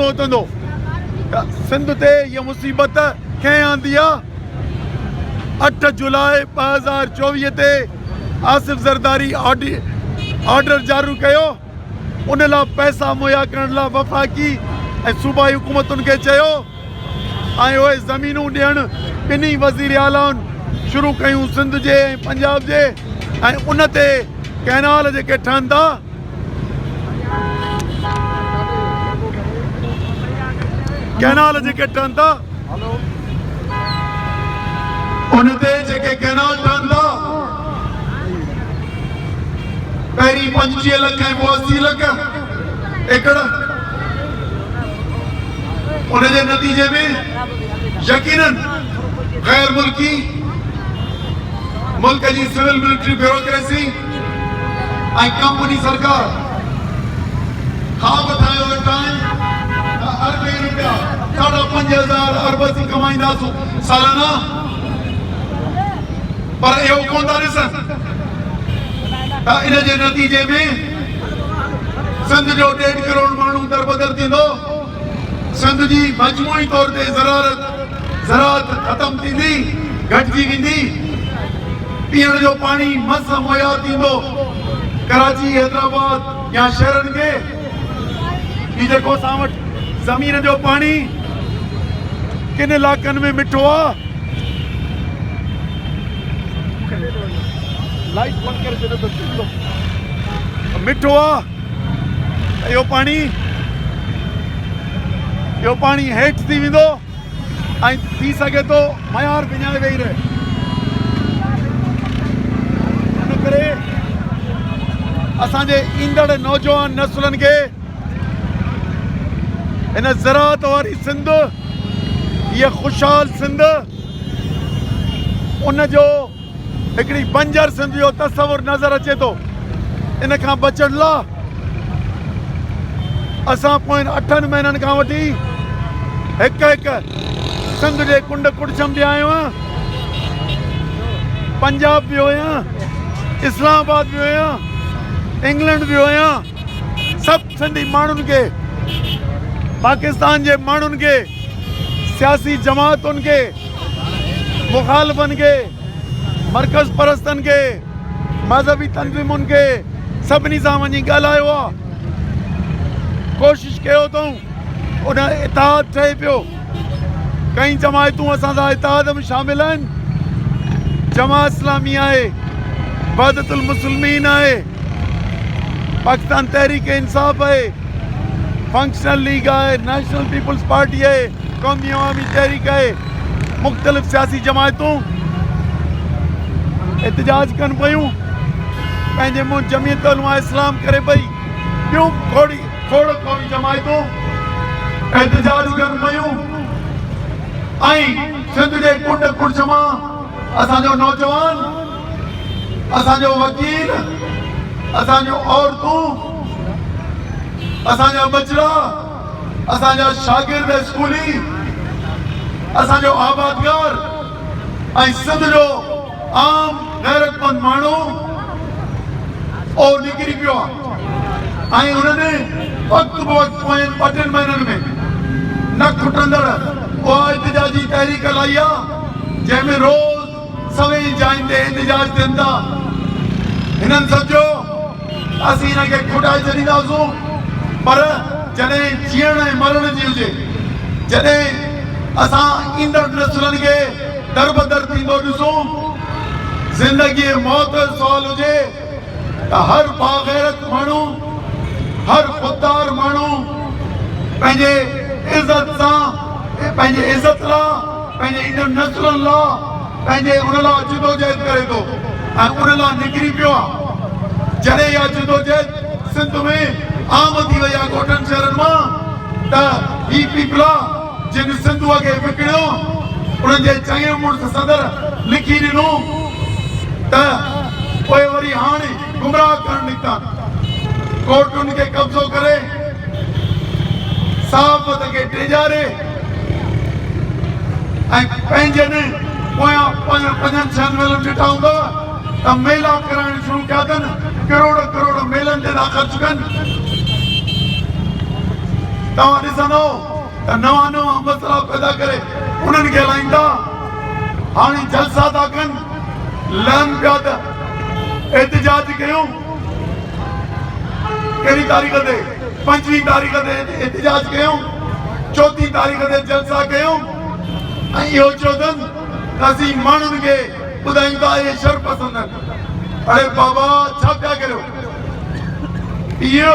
ॾिनो वठंदो। सिंध ते ये मुसीबत कंहिं आंदी आहे? 8 जुलाई 2024 ते आसिफ ज़रदारी ऑर्डर जारी कयो। उन लाइ पैसा मुहैया करण लाइ वफ़ाक़ी ऐं सूबाई हुकूमतुनि खे चयो ऐं उहे ज़मीनूं ॾियणु ॿिन्ही वज़ीर आलाउनि शुरू कयूं, सिंध जे ऐं पंजाब जे। ऐं उन ते कैनाल जेके ठहनि था, कैनाल जेके ठहनि था, उन ते जेके कैनाल ठहनि था, पहिरीं 25 लख ऐं 80 लख एकड़, उन जे नतीजे में यकीनन गैर मुल्की मुल्क जी सिविल मिलिट्री ब्यूरोक्रेसी ऐं कंपनी सरकार ख़्वाब ठाहियो वेठा आहिनि अरबे रुपया 5,500 अरब कमाईंदासूं सालाना, पर इहो कोन था ॾिसनि। इन जे नतीजे में सिंध जो 1.5 करोड़ माण्हू दरबदर थींदो। सिंध जी मजमूई तौर ते ज़राअत ख़तम थींदी, घटिजी वेंदी। पीअण जो पाणी मस मुहैया थींदो कराची, हैदराबाद या शहरनि खे। ही जेको असां वटि ज़मीन जो पाणी किन इलाइक़नि में मिठो आहे, लाइट बंदि करे छॾियो त मिठो आहे। इहो पाणी हेठि थी वेंदो ऐं थी सघे थो मयार विञाए वेही रहे। इन करे असांजे ईंदड़ नौजवान नसुलनि खे इन ज़राअत वारी सिंध, इहा ख़ुशहाल सिंध, उन जो हिकिड़ी बंजर सिंध जो तस्वुर नज़र अचे थो। इन खां बचण लाइ असां पोइ 8 महीननि खां वठी हिकु सिंध जे कुंड कुड़छम ते आयो आहियां। पंजाब वियो आहियां, इस्लामाबाद वियो आहियां, इंग्लैंड वियो आहियां। सभु सिंधी माण्हुनि खे, पाकिस्तान जे माण्हुनि खे, सियासी जमातुनि खे, मुखालिफ़नि खे, मर्कज़ परस्तनि खे, मज़हबी तंज़ीमुनि खे, सभिनी सां वञी ॻाल्हायो आहे। कोशिशि कयो अथऊं, उन इतिहाद ठहे पियो। कई जमायतूं असां सां इतिहाद में शामिल आहिनि। जमात इस्लामी आहे, वहदतुल मुस्लिमीन आहे, पाकिस्तान तहरीक इंसाफ आहे, फंक्शनल लीग आहे, नेशनल पीपल्स पार्टी आहे, कौमी अवामी तहरीक आहे। मुख़्तलिफ़ सियासी जमायतूं एहतजाज कनि पियूं, पंहिंजे मुंहुं जमीयत उलमा इस्लाम करे पई। ॿियूं खोड़ क़ौमी जमायतूं एहतजाज कनि पियूं। ऐं सिंध जे कुंड कुड़छ मां असांजो नौजवान, असांजो वकील, असांजो औरतूं, असांजा बचड़ा, असांजा शागिर्द स्कूली, असांजो आबादगार ऐं सिंध जो आम गैरतमंद माण्हू और निकिरी पियो आहे। ऐं उन्हनि वक़्तु बवक़्तु पोयनि 2 महीननि में न खुटंदड़ उहा एहतजाजी तहरीक हलाई आहे, जंहिंमें रोज़ सवें जाइनि ते एहतजाज थियनि था। हिननि सम्झो असीं हिनखे खुटाए छॾींदासूं, पर जॾहिं जीअण ऐं मरण जी हुजे, जॾहिं असां ईंदड़ नसुलनि खे दरबदर थींदो ॾिसूं, ज़िंदगी मौत जो सुवाल हुजे, त हर बाग़ैरत माण्हू, हर ख़ुददार माण्हू पंहिंजे इज़त सां, पंहिंजे इज़त लाइ, पंहिंजे ईंदड़ नसुलनि लाइ, पंहिंजे उन लाइ जिदोजहद करे थो ऐं उन लाइ निकिरी पियो आहे। जॾहिं इहा जिदोजहद सिंध में आम थी वई आहे ॻोठनि शहरनि मां, त ही पीपला जिन सिंधूअ खे विकिणियो, उन्हनि जे चङे मुड़ुस सदर लिखी ॾिनो त पोइ वरी हाणे गुमराह करणु निकिता, कोर्टुनि खे कब्ज़ो करे, सहाफ़त खे टेजारे ऐं पंहिंजनि पोयां 5-6 मेलनि ॾिठा हूंदा त मेला कराइण शुरू कया अथनि, करोड़ करोड़ मेलनि ते था ख़र्च कनि। तव्हां ॾिसंदो त नवां नवां मसइला पैदा करे उन्हनि खे हलाइनि था। हाणे जलसा था कनि, लहनि पिया त एहतिजाज कयूं। कहिड़ी तारीख़ ते? 5 तारीख़ ते एहतिजाज कयूं, 4 तारीख़ ते जलसा कयूं ऐं इहो चवंदनि त असीं माण्हुनि खे ॿुधायूं था इहे शरपसंद आहिनि। अरे बाबा, छा पिया करियो? इहो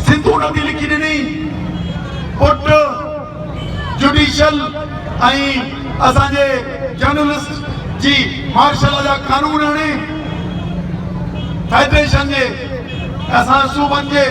सिंधू नदी लिखी ॾिनी, पुट जुडिशियल ऐं असांजे जर्नलिस्ट जी मार्शल जा कानून आणे फेडरेशन जे असां सूबनि जे